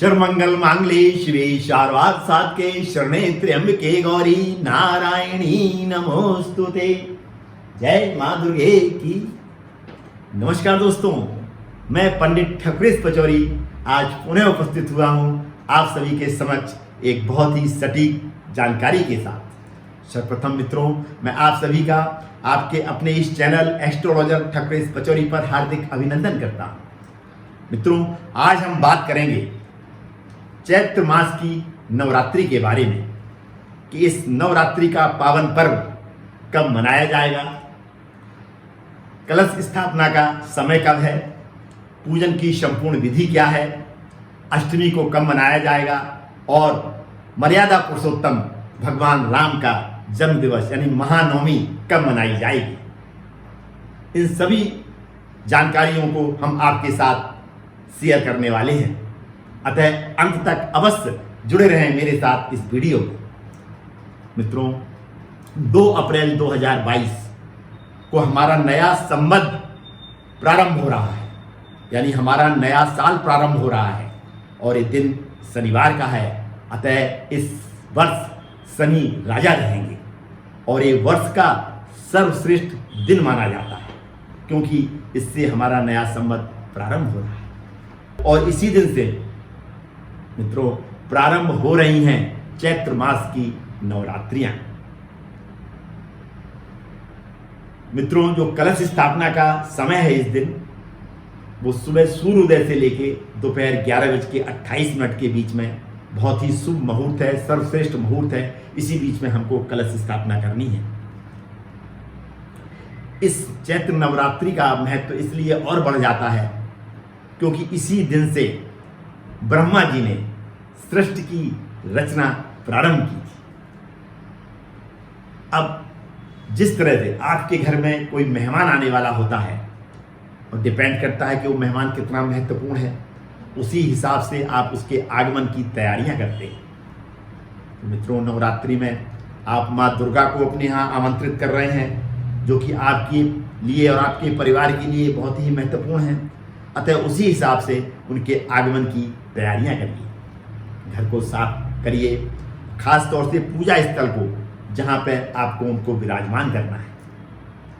सर्वमंगल मांगल्ये शिवे सर्वार्थ साधके शरणे त्र्यंबके गौरी नारायणी नमोस्तुते। जय मां दुर्गे की। नमस्कार दोस्तों, मैं पंडित ठकुरेश पचौरी आज पुनः उपस्थित हुआ हूं आप सभी के समक्ष एक बहुत ही सटीक जानकारी के साथ। सर्वप्रथम मित्रों, मैं आप सभी का आपके अपने इस चैनल एस्ट्रोलॉजर ठकुरेश पचौरी पर हार्दिक अभिनंदन करता हूं। मित्रों, आज हम बात करेंगे चैत्र मास की नवरात्रि के बारे में कि इस नवरात्रि का पावन पर्व कब मनाया जाएगा, कलश स्थापना का समय कब है, पूजन की संपूर्ण विधि क्या है, अष्टमी को कब मनाया जाएगा और मर्यादा पुरुषोत्तम भगवान राम का जन्म दिवस यानी महानवमी कब मनाई जाएगी। इन सभी जानकारियों को हम आपके साथ शेयर करने वाले हैं, अतः अंत तक अवश्य जुड़े रहें मेरे साथ इस वीडियो में। मित्रों, 2 अप्रैल 2022 को हमारा नया संवत प्रारंभ हो रहा है, यानी हमारा नया साल प्रारंभ हो रहा है और ये दिन शनिवार का है। अतः इस वर्ष शनि राजा रहेंगे और ये वर्ष का सर्वश्रेष्ठ दिन माना जाता है, क्योंकि इससे हमारा नया संवत प्रारंभ हो रहा है। और इसी दिन से मित्रों प्रारंभ हो रही हैं चैत्र मास की नवरात्रियां। मित्रों, जो कलश स्थापना का समय है इस दिन, वो सुबह सूर्योदय से लेके दोपहर 11:28 के बीच में बहुत ही शुभ मुहूर्त है, सर्वश्रेष्ठ मुहूर्त है। इसी बीच में हमको कलश स्थापना करनी है। इस चैत्र नवरात्रि का महत्व इसलिए और बढ़ जाता है क्योंकि इसी दिन से ब्रह्मा जी ने सृष्टि की रचना प्रारंभ की थी। अब जिस तरह से आपके घर में कोई मेहमान आने वाला होता है और डिपेंड करता है कि वो मेहमान कितना महत्वपूर्ण है, उसी हिसाब से आप उसके आगमन की तैयारियां करते हैं। तो मित्रों, नवरात्रि में आप माँ दुर्गा को अपने यहाँ आमंत्रित कर रहे हैं, जो कि आपके लिए और आपके परिवार के लिए बहुत ही महत्वपूर्ण है। अतः उसी हिसाब से उनके आगमन की तैयारियां करिए। घर को साफ करिए, खास तौर से पूजा स्थल को जहाँ पे आपको उनको विराजमान करना है।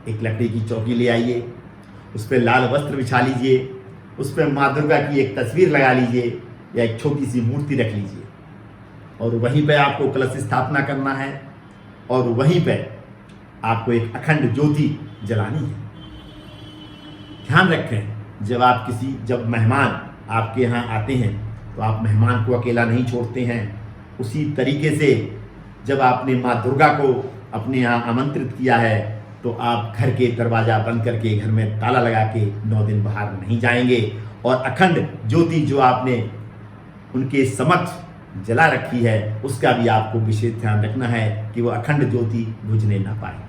एक लकड़ी की चौकी ले आइए, उस पर लाल वस्त्र बिछा लीजिए, उस पर माँ दुर्गा की एक तस्वीर लगा लीजिए या एक छोटी सी मूर्ति रख लीजिए और वहीं पे आपको कलश स्थापना करना है और वहीं पे आपको एक अखंड ज्योति जलानी है। ध्यान रखें, जब मेहमान आपके यहाँ आते हैं तो आप मेहमान को अकेला नहीं छोड़ते हैं। उसी तरीके से जब आपने माँ दुर्गा को अपने यहाँ आमंत्रित किया है तो आप घर के दरवाज़ा बंद करके घर में ताला लगा के 9 दिन बाहर नहीं जाएंगे और अखंड ज्योति जो आपने उनके समक्ष जला रखी है उसका भी आपको विशेष ध्यान रखना है कि वो अखंड ज्योति बुझने ना पाए।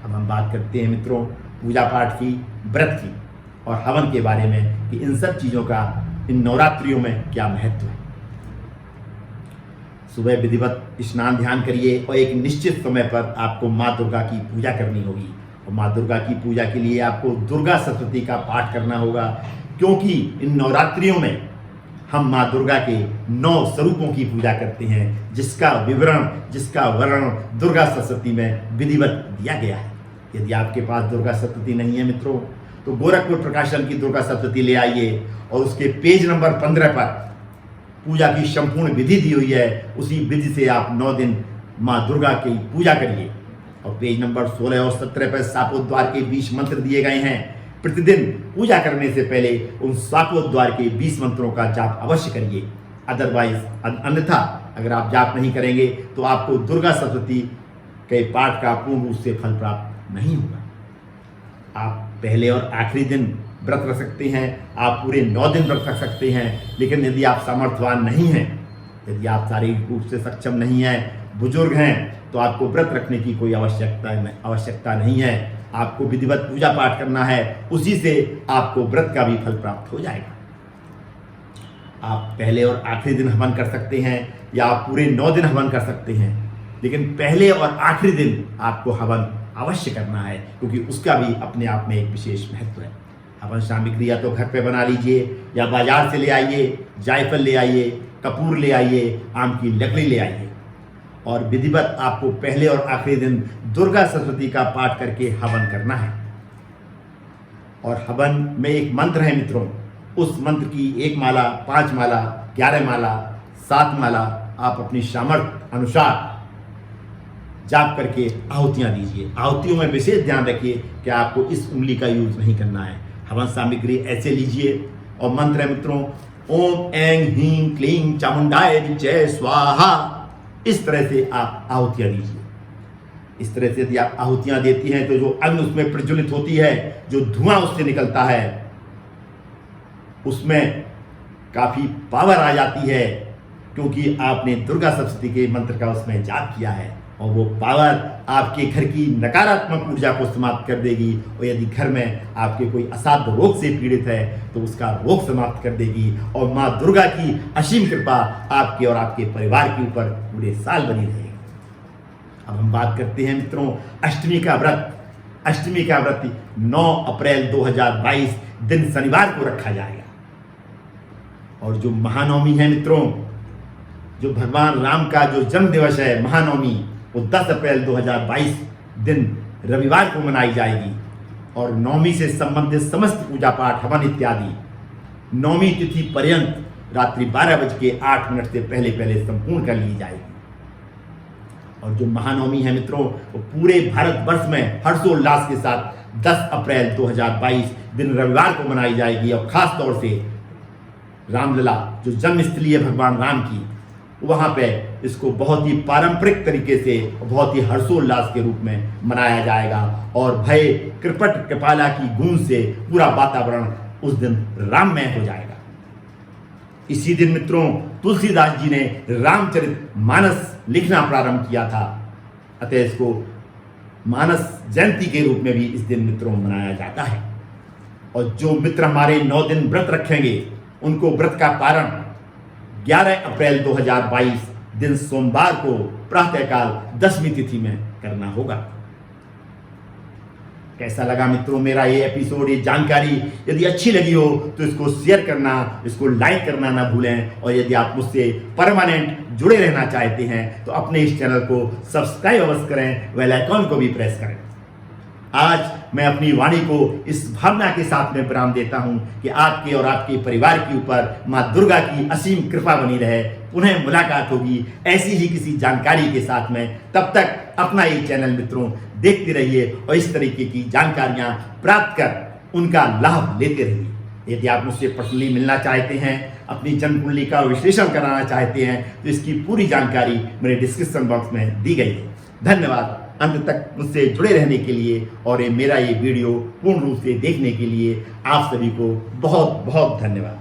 अब हम बात करते हैं मित्रों पूजा पाठ की, व्रत की और हवन के बारे में कि इन सब चीज़ों का इन नवरात्रियों में क्या महत्व है। सुबह विधिवत स्नान ध्यान करिए और एक निश्चित समय पर आपको माँ दुर्गा की पूजा करनी होगी और माँ दुर्गा की पूजा के लिए आपको दुर्गा सप्तशती का पाठ करना होगा, क्योंकि इन नवरात्रियों में हम माँ दुर्गा के 9 स्वरूपों की पूजा करते हैं, जिसका विवरण, जिसका वर्णन दुर्गा सप्तशती में विधिवत दिया गया है। यदि आपके पास दुर्गा सप्तशती नहीं है मित्रों, तो गोरखपुर प्रकाशन की दुर्गा सप्तशती ले आइए और उसके पेज नंबर 15 पर पूजा की संपूर्ण विधि दी हुई है। उसी विधि से आप 9 दिन माँ दुर्गा की पूजा करिए और पेज नंबर 16 और 17 पर शापोद्वार के 20 मंत्र दिए गए हैं। प्रतिदिन पूजा करने से पहले उन शापोद्वार के 20 मंत्रों का जाप अवश्य करिए। अदरवाइज अन्यथा अगर आप जाप नहीं करेंगे तो आपको दुर्गा सप्तशती के पाठ का पूर्ण रूप से फल प्राप्त नहीं होगा। आप पहले और आखिरी दिन व्रत रख सकते हैं, आप पूरे 9 दिन व्रत रख सकते हैं, लेकिन यदि आप सामर्थ्यवान नहीं हैं, यदि आप शारीरिक रूप से सक्षम नहीं हैं, बुजुर्ग हैं, तो आपको व्रत रखने की कोई आवश्यकता नहीं है। आपको विधिवत पूजा पाठ करना है, उसी से आपको व्रत का भी फल प्राप्त हो जाएगा। आप पहले और आखिरी दिन हवन कर सकते हैं या आप पूरे 9 दिन हवन कर सकते हैं, लेकिन पहले और आखिरी दिन आपको हवन अवश्य करना है, क्योंकि उसका भी अपने आप में एक विशेष महत्व है। हवन सामग्री या तो घर पे बना लीजिए या बाजार से ले आइए, जायफल ले आइए, कपूर ले आइए, आम की लकड़ी ले आइए। और विधिवत आपको पहले और आखिरी दिन दुर्गा सप्तशती का पाठ करके हवन करना है। और हवन में एक मंत्र है मित्रों, उस मंत्र की 1 माला, 5 माला, 11 माला, 7 माला आप अपनी सामर्थ्य अनुसार जाप करके आहुतियाँ दीजिए। आहुतियों में विशेष ध्यान रखिए कि आपको इस उंगली का यूज नहीं करना है। हवन सामग्री ऐसे लीजिए और मंत्र है मित्रों, ओम ऐं ह्रीं क्लीं चामुंडाय विद्महे स्वाहा। इस तरह से आप आहुतियाँ दीजिए। इस तरह से यदि आप आहुतियाँ देती हैं तो जो अग्नि उसमें प्रज्वलित होती है, जो धुआं उससे निकलता है, उसमें काफ़ी पावर आ जाती है, क्योंकि आपने दुर्गा सप्तशती के मंत्र का उसमें जाप किया है। और वो पावर आपके घर की नकारात्मक ऊर्जा को समाप्त कर देगी। और यदि घर में आपके कोई असाध्य रोग से पीड़ित है तो उसका रोग समाप्त कर देगी। और माँ दुर्गा की असीम कृपा आपके और आपके परिवार के ऊपर पूरे साल बनी रहेगी। अब हम बात करते हैं मित्रों अष्टमी का व्रत। अष्टमी का व्रत 9 अप्रैल 2022 दिन शनिवार को रखा जाएगा। और जो महानवमी है मित्रों, जो भगवान राम का जो जन्म दिवस है महानवमी, वो 10 अप्रैल 2022 दिन रविवार को मनाई जाएगी। और नवमी से संबंधित समस्त पूजा पाठ, हवन इत्यादि नवमी तिथि पर्यंत रात्रि 12:08 से पहले संपूर्ण कर ली जाएगी। और जो महानवमी है मित्रों, वो पूरे भारतवर्ष में हर्षोल्लास के साथ 10 अप्रैल 2022 दिन रविवार को मनाई जाएगी। और खास तौर से रामलला जो जन्मस्थली है भगवान राम की, वहाँ पे इसको बहुत ही पारंपरिक तरीके से, बहुत ही हर्षोल्लास के रूप में मनाया जाएगा। और भय कृपट कृपाला की गूंज से पूरा वातावरण उस दिन राममय हो जाएगा। इसी दिन मित्रों तुलसीदास जी ने रामचरितमानस लिखना प्रारंभ किया था। अतः इसको मानस जयंती के रूप में भी इस दिन मित्रों मनाया जाता है। और जो मित्र हमारे 9 दिन व्रत रखेंगे उनको व्रत का पारण 11 अप्रैल 2022 दिन सोमवार को प्रातःकाल 10वीं तिथि में करना होगा। कैसा लगा मित्रों मेरा ये एपिसोड, ये जानकारी? यदि अच्छी लगी हो तो इसको शेयर करना, इसको लाइक करना ना भूलें। और यदि आप मुझसे परमानेंट जुड़े रहना चाहते हैं तो अपने इस चैनल को सब्सक्राइब अवश्य करें, बेल आइकॉन को भी प्रेस करें। आज मैं अपनी वाणी को इस भावना के साथ में विराम देता हूं कि आपके और आपके परिवार के ऊपर मां दुर्गा की असीम कृपा बनी रहे। पुनः मुलाकात होगी ऐसी ही किसी जानकारी के साथ में। तब तक अपना ये चैनल मित्रों देखते रहिए और इस तरीके की जानकारियां प्राप्त कर उनका लाभ लेते रहिए। यदि आप मुझसे पर्सनली मिलना चाहते हैं, अपनी जन्म कुंडली का विश्लेषण कराना चाहते हैं तो इसकी पूरी जानकारी मेरे डिस्क्रिप्शन बॉक्स में दी गई है। धन्यवाद अंत तक मुझसे जुड़े रहने के लिए और मेरा ये वीडियो पूर्ण रूप से देखने के लिए आप सभी को बहुत बहुत धन्यवाद।